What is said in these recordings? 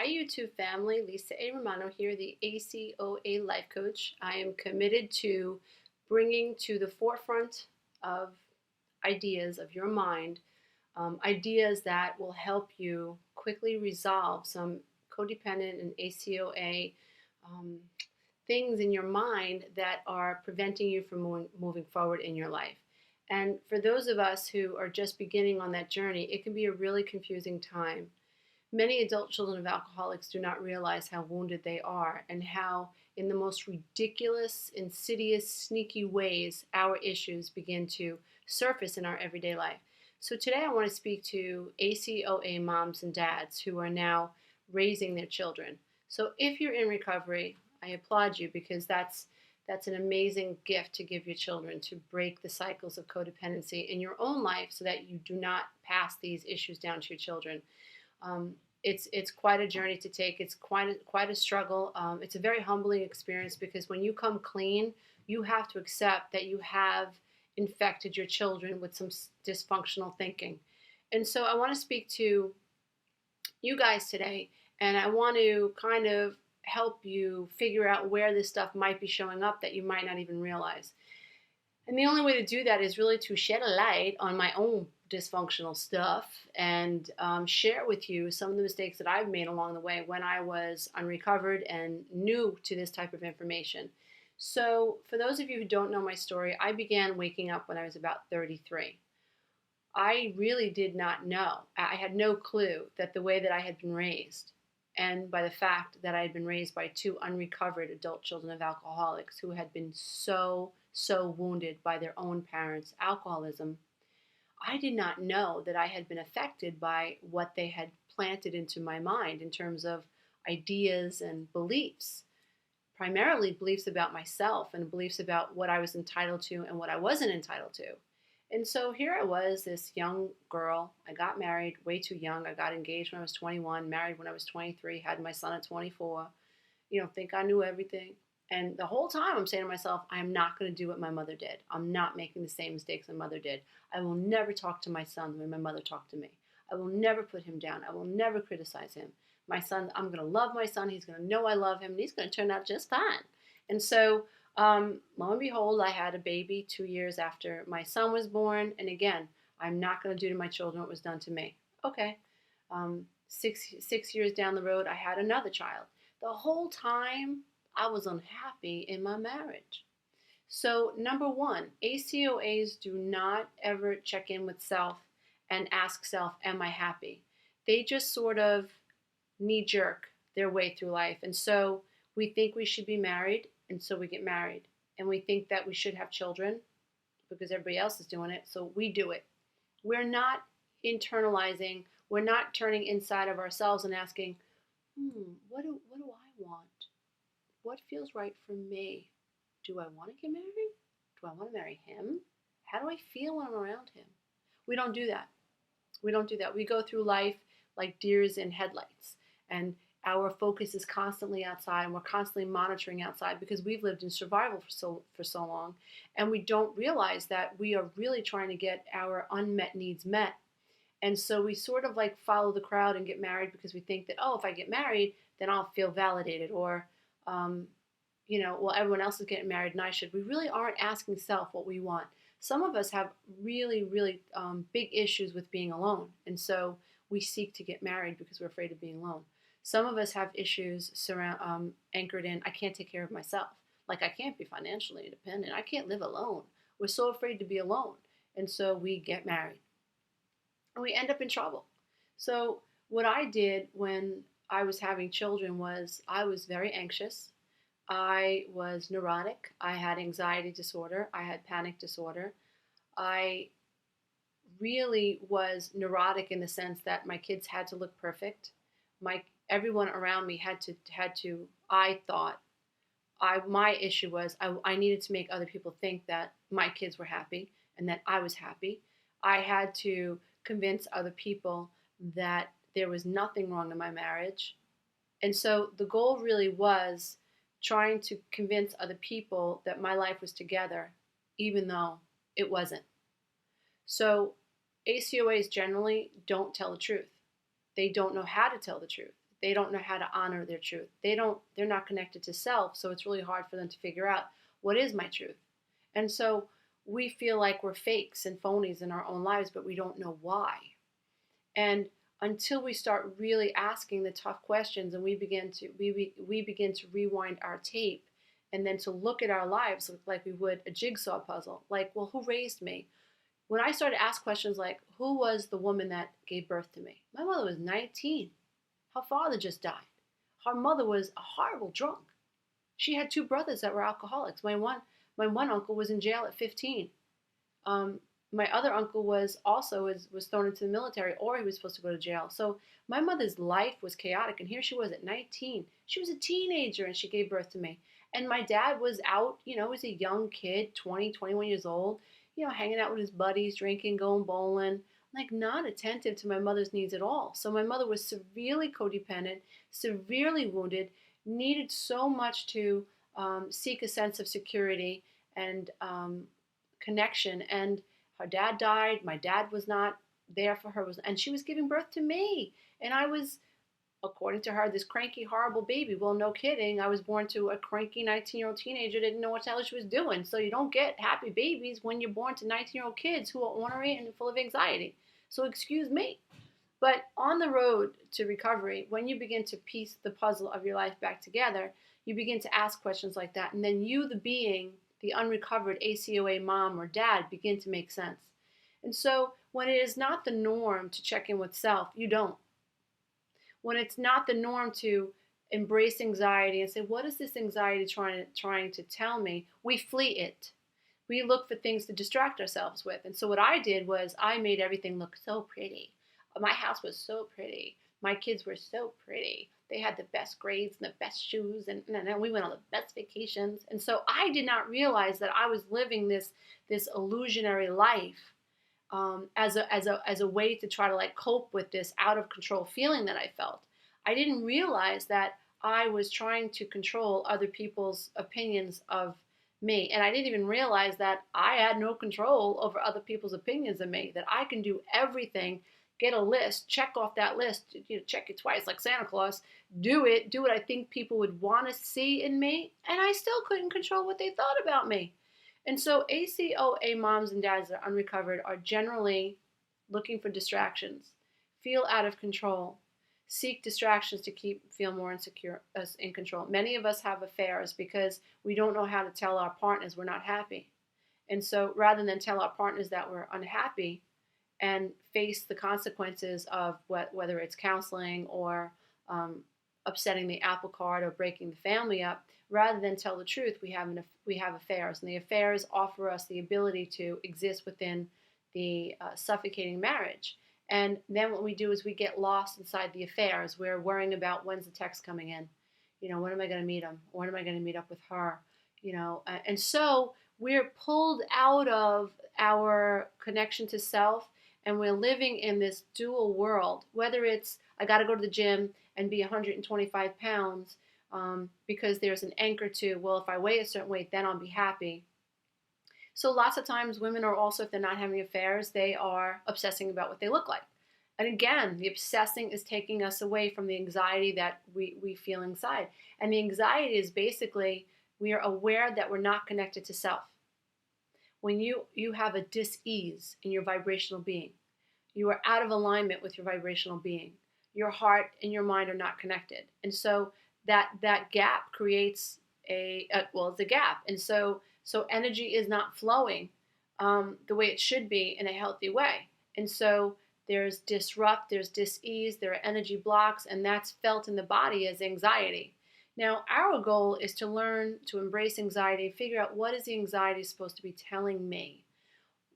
Hi, YouTube family. Lisa A. Romano here, the ACOA Life Coach. I am committed to bringing to the forefront of ideas of your mind, ideas that will help you quickly resolve some codependent and ACOA um, things in your mind that are preventing you from moving forward in your life. And for those of us who are just beginning on that journey, it can be a really confusing time. Many adult children of alcoholics do not realize how wounded they are and how, in the most ridiculous, insidious, sneaky ways, our issues begin to surface in our everyday life. So today I want to speak to ACOA moms and dads who are now raising their children. So if you're in recovery, I applaud you because that's an amazing gift to give your children, to break the cycles of codependency in your own life so that you do not pass these issues down to your children. It's quite a journey to take. It's quite a struggle. It's a very humbling experience because when you come clean, you have to accept that you have infected your children with some dysfunctional thinking. And so I want to speak to you guys today, and I want to kind of help you figure out where this stuff might be showing up that you might not even realize. And the only way to do that is really to shed a light on my own dysfunctional stuff and share with you some of the mistakes that I've made along the way when I was unrecovered and new to this type of information. So for those of you who don't know my story, I began waking up when I was about 33. I really did not know. I had no clue that the way that I had been raised, and by the fact that I had been raised by two unrecovered adult children of alcoholics who had been so wounded by their own parents' alcoholism, I did not know that I had been affected by what they had planted into my mind in terms of ideas and beliefs, primarily beliefs about myself and beliefs about what I was entitled to and what I wasn't entitled to. And so here I was, this young girl. I got married way too young. I got engaged when I was 21, married when I was 23, had my son at 24. Think I knew everything. And the whole time I'm saying to myself, I am not going to do what my mother did. I'm not making the same mistakes my mother did. I will never talk to my son the way my mother talked to me. I will never put him down. I will never criticize him. My son, I'm going to love my son. He's going to know I love him, and he's going to turn out just fine. And so, lo and behold, I had a baby 2 years after my son was born. And again, I'm not going to do to my children what was done to me. Okay. 6 years down the road, I had another child. The whole time, I was unhappy in my marriage. So number one, ACOAs do not ever check in with self and ask self, am I happy? They just sort of knee-jerk their way through life. And so we think we should be married, and so we get married. And we think that we should have children because everybody else is doing it, so we do it. We're not internalizing, we're not turning inside of ourselves and asking, what do I want? What feels right for me? Do I want to get married? Do I want to marry him? How do I feel when I'm around him? We don't do that. We don't do that. We go through life like deers in headlights, and our focus is constantly outside, and we're constantly monitoring outside because we've lived in survival for so long, and we don't realize that we are really trying to get our unmet needs met. And so we sort of like follow the crowd and get married because we think that, oh, if I get married, then I'll feel validated, or well, everyone else is getting married and I should. We really aren't asking self what we want. Some of us have really big issues with being alone, and so we seek to get married because we're afraid of being alone. Some of us have issues anchored in, I can't take care of myself. Like, I can't be financially independent. I can't live alone. We're so afraid to be alone, and so we get married. And we end up in trouble. So what I did when I was having children was I was very anxious. I was neurotic. I had anxiety disorder. I had panic disorder. I really was neurotic in the sense that my kids had to look perfect. Everyone around me had to. I thought, my issue was I needed to make other people think that my kids were happy and that I was happy. I had to convince other people that there was nothing wrong in my marriage. And so the goal really was trying to convince other people that my life was together, even though it wasn't. So ACOAs generally don't tell the truth. They don't know how to tell the truth. they don't know how to honor their truth. They're not connected to self, so it's really hard for them to figure out what is my truth. And so we feel like we're fakes and phonies in our own lives, but we don't know why. And until we start really asking the tough questions, and we begin to rewind our tape, and then to look at our lives like we would a jigsaw puzzle. Like, well, who raised me? When I started to ask questions like, who was the woman that gave birth to me? My mother was 19. Her father just died. Her mother was a horrible drunk. She had 2 brothers that were alcoholics. My one uncle was in jail at 15. My other uncle was thrown into the military, or he was supposed to go to jail. So my mother's life was chaotic, and here she was at 19. She was a teenager, and she gave birth to me. And my dad was out, he was a young kid, 20, 21 years old, hanging out with his buddies, drinking, going bowling, like not attentive to my mother's needs at all. So my mother was severely codependent, severely wounded, needed so much to seek a sense of security and connection. And her dad died. My dad was not there for her, and she was giving birth to me. And I was, according to her, this cranky, horrible baby. Well, no kidding. I was born to a cranky 19-year-old teenager that didn't know what the hell she was doing. So you don't get happy babies when you're born to 19-year-old kids who are ornery and full of anxiety. So excuse me. But on the road to recovery, when you begin to piece the puzzle of your life back together, you begin to ask questions like that. And then you, the being, the unrecovered ACOA mom or dad, begin to make sense. And so when it is not the norm to check in with self, you don't. When it's not the norm to embrace anxiety and say, what is this anxiety trying to tell me? We flee it. We look for things to distract ourselves with. And so what I did was I made everything look so pretty. My house was so pretty. My kids were so pretty. They had the best grades and the best shoes, and we went on the best vacations. And so I did not realize that I was living this illusionary life as a way to try to cope with this out of control feeling that I felt. I didn't realize that I was trying to control other people's opinions of me, and I didn't even realize that I had no control over other people's opinions of me. That I can do everything. Get a list, check off that list, check it twice like Santa Claus, do what I think people would want to see in me, and I still couldn't control what they thought about me. And so ACOA moms and dads that are unrecovered are generally looking for distractions, feel out of control, seek distractions to feel more insecure, in control. Many of us have affairs because we don't know how to tell our partners we're not happy. And so rather than tell our partners that we're unhappy, and face the consequences of whether it's counseling or upsetting the apple cart or breaking the family up, rather than tell the truth, we have affairs. And the affairs offer us the ability to exist within the suffocating marriage. And then what we do is we get lost inside the affairs. We're worrying about when's the text coming in. When am I going to meet him? When am I going to meet up with her? And so we're pulled out of our connection to self, and we're living in this dual world, whether it's I got to go to the gym and be 125 pounds because there's an anchor to, well, if I weigh a certain weight, then I'll be happy. So lots of times women are also, if they're not having affairs, they are obsessing about what they look like. And again, the obsessing is taking us away from the anxiety that we feel inside. And the anxiety is basically we are aware that we're not connected to self. When you have a dis-ease in your vibrational being, you are out of alignment with your vibrational being. Your heart and your mind are not connected. And so that gap creates it's a gap. And so energy is not flowing the way it should be in a healthy way. And so there's disrupt, there's dis-ease, there are energy blocks, and that's felt in the body as anxiety. Now, our goal is to learn to embrace anxiety, figure out what is the anxiety supposed to be telling me?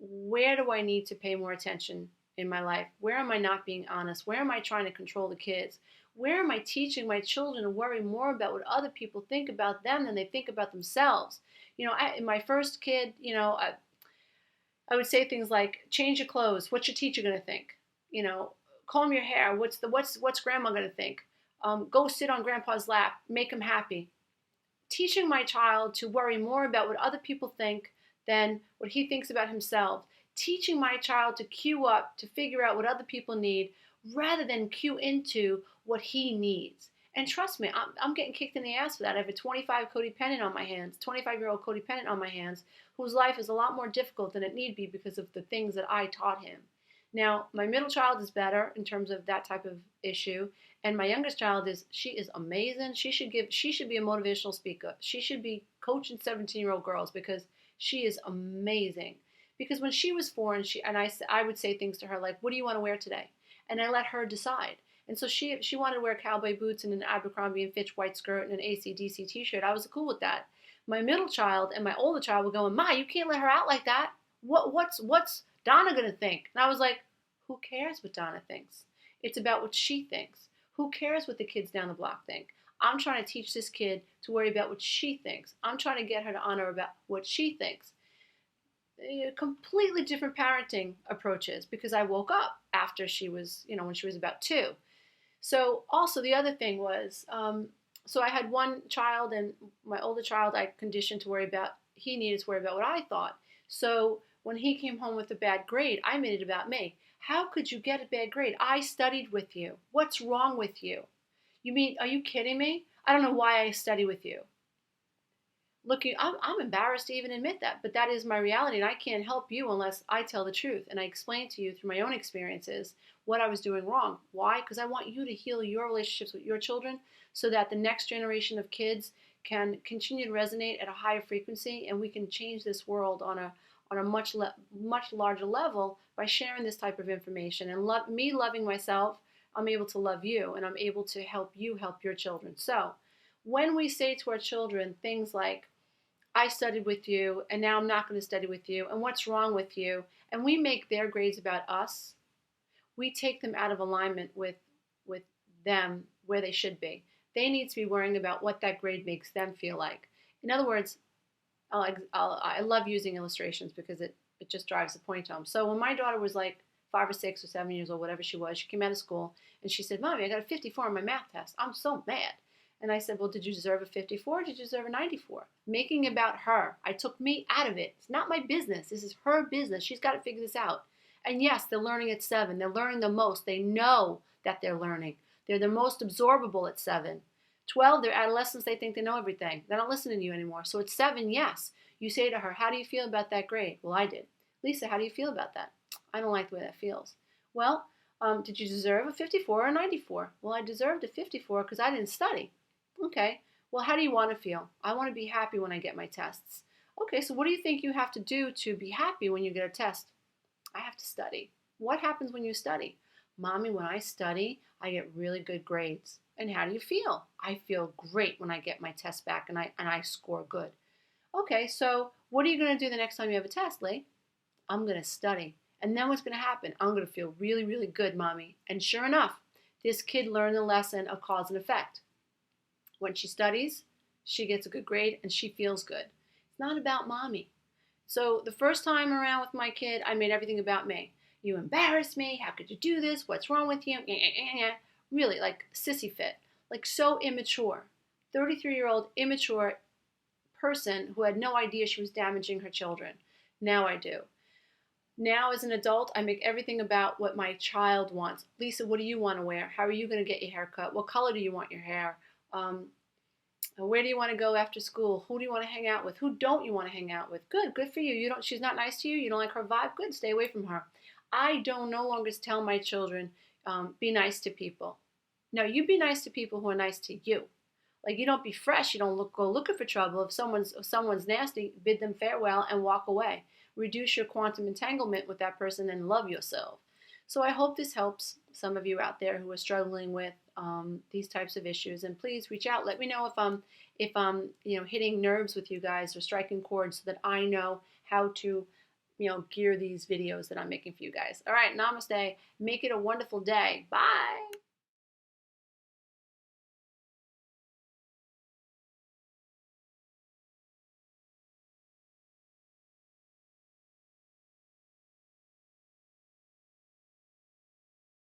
Where do I need to pay more attention in my life? Where am I not being honest? Where am I trying to control the kids? Where am I teaching my children to worry more about what other people think about them than they think about themselves? My first kid, I would say things like, change your clothes. What's your teacher going to think? Comb your hair. What's grandma going to think? Go sit on grandpa's lap, make him happy. Teaching my child to worry more about what other people think than what he thinks about himself. Teaching my child to queue up, to figure out what other people need, rather than cue into what he needs. And trust me, I'm getting kicked in the ass for that. I have a 25-year-old codependent on my hands, whose life is a lot more difficult than it need be because of the things that I taught him. Now, my middle child is better in terms of that type of issue, and my youngest child she is amazing. She should be a motivational speaker. She should be coaching 17-year-old girls because she is amazing. Because when she was 4, I would say things to her like, "What do you want to wear today?" And I let her decide. And so she wanted to wear cowboy boots and an Abercrombie and Fitch white skirt and an AC/DC t-shirt. I was cool with that. My middle child and my older child were going, "Ma, you can't let her out like that. What's Donna gonna think?" And I was like, who cares what Donna thinks? It's about what she thinks. Who cares what the kids down the block think? I'm trying to teach this kid to worry about what she thinks. I'm trying to get her to honor about what she thinks. Completely different parenting approaches because I woke up after she was, when she was about 2. So also the other thing was, so I had one child, and my older child I conditioned to worry about, he needed to worry about what I thought. So when he came home with a bad grade, I made it about me. How could you get a bad grade? I studied with you. What's wrong with you? You mean, are you kidding me? I don't know why I study with you. Look, I'm embarrassed to even admit that, but that is my reality, and I can't help you unless I tell the truth and I explain to you through my own experiences what I was doing wrong. Why? Because I want you to heal your relationships with your children so that the next generation of kids can continue to resonate at a higher frequency, and we can change this world on a much larger level by sharing this type of information. And me loving myself, I'm able to love you, and I'm able to help you help your children. So when we say to our children things like, "I studied with you, and now I'm not going to study with you, and what's wrong with you?" and we make their grades about us, we take them out of alignment with them where they should be. They need to be worrying about what that grade makes them feel like. In other words, I love using illustrations because it just drives the point home. So when my daughter was like 5 or 6 or 7 years old, whatever she was, she came out of school and she said, "Mommy, I got a 54 on my math test. I'm so mad." And I said, "Well, did you deserve a 54 or did you deserve a 94? Making it about her. I took me out of it. It's not my business. This is her business. She's got to figure this out. And yes, they're learning at 7. They're learning the most. They know that they're learning. They're the most absorbable at 7. 12, they're adolescents. They think they know everything. They're not listening to you anymore. So at 7, yes, you say to her, "How do you feel about that grade?" "Well, I did." "Lisa, how do you feel about that?" "I don't like the way that feels." "Well, did you deserve a 54 or a 94? "Well, I deserved a 54 because I didn't study." "Okay. Well, how do you want to feel?" "I want to be happy when I get my tests." "Okay, so what do you think you have to do to be happy when you get a test?" "I have to study." "What happens when you study?" "Mommy, when I study, I get really good grades." "And how do you feel?" "I feel great when I get my test back and I score good." "Okay, so what are you going to do the next time you have a test, Lee?" "I'm going to study. And then what's going to happen? I'm going to feel really, really good, Mommy." And sure enough, this kid learned the lesson of cause and effect. When she studies, she gets a good grade and she feels good. It's not about Mommy. So the first time around with my kid, I made everything about me. "You embarrassed me. How could you do this? What's wrong with you?" Really, like sissy fit. Like so immature. 33-year-old immature person who had no idea she was damaging her children. Now I do. Now as an adult, I make everything about what my child wants. "Lisa, what do you want to wear? How are you going to get your hair cut? What color do you want your hair? Where do you want to go after school? Who do you want to hang out with? Who don't you want to hang out with?" Good for you. She's not nice to you. You don't like her vibe. Good, stay away from her. I don't no longer tell my children, be nice to people. No, you be nice to people who are nice to you. Like you don't be fresh. You don't go looking for trouble. If someone's nasty, bid them farewell and walk away. Reduce your quantum entanglement with that person and love yourself. So I hope this helps some of you out there who are struggling with these types of issues. And please reach out. Let me know if I'm hitting nerves with you guys or striking chords so that I know how to gear these videos that I'm making for you guys. All right, namaste. Make it a wonderful day. Bye.